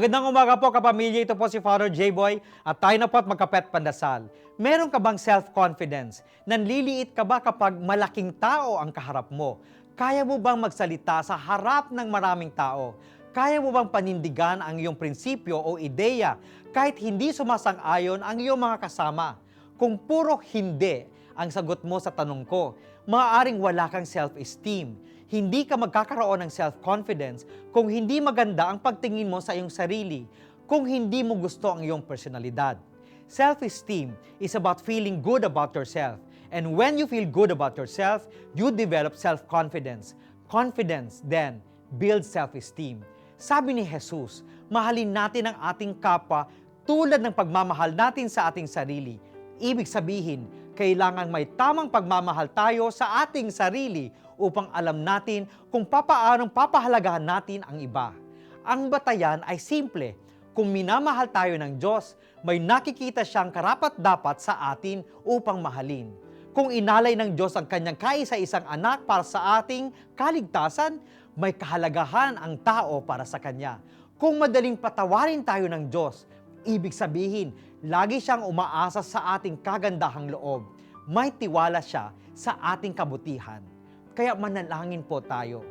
Magandang umaga po kapamilya, ito po si Father J-Boy at tayo na po at magkapet pandasal. Meron ka bang self-confidence? Nanliliit ka ba kapag malaking tao ang kaharap mo? Kaya mo bang magsalita sa harap ng maraming tao? Kaya mo bang panindigan ang iyong prinsipyo o ideya kahit hindi sumasang-ayon ang iyong mga kasama? Kung puro hindi ang sagot mo sa tanong ko, maaaring wala kang self-esteem. Hindi ka magkakaroon ng self-confidence kung hindi maganda ang pagtingin mo sa iyong sarili, kung hindi mo gusto ang iyong personalidad. Self-esteem is about feeling good about yourself. And when you feel good about yourself, you develop self-confidence. Confidence then builds self-esteem. Sabi ni Jesus, mahalin natin ang ating kapwa tulad ng pagmamahal natin sa ating sarili. Ibig sabihin, kailangan may tamang pagmamahal tayo sa ating sarili upang alam natin kung papaanong papahalagahan natin ang iba. Ang batayan ay simple. Kung minamahal tayo ng Diyos, may nakikita siyang karapat-dapat sa atin upang mahalin. Kung inalay ng Diyos ang kanyang kaisa-isang anak para sa ating kaligtasan, may kahalagahan ang tao para sa kanya. Kung madaling patawarin tayo ng Diyos, ibig sabihin, lagi siyang umaasa sa ating kagandahang loob. May tiwala siya sa ating kabutihan. Kaya manalangin po tayo.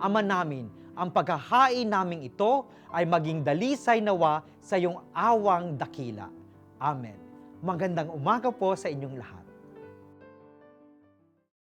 Ama namin, ang paghahain naming ito ay maging dalisay nawa sa iyong awang dakila. Amen. Magandang umaga po sa inyong lahat.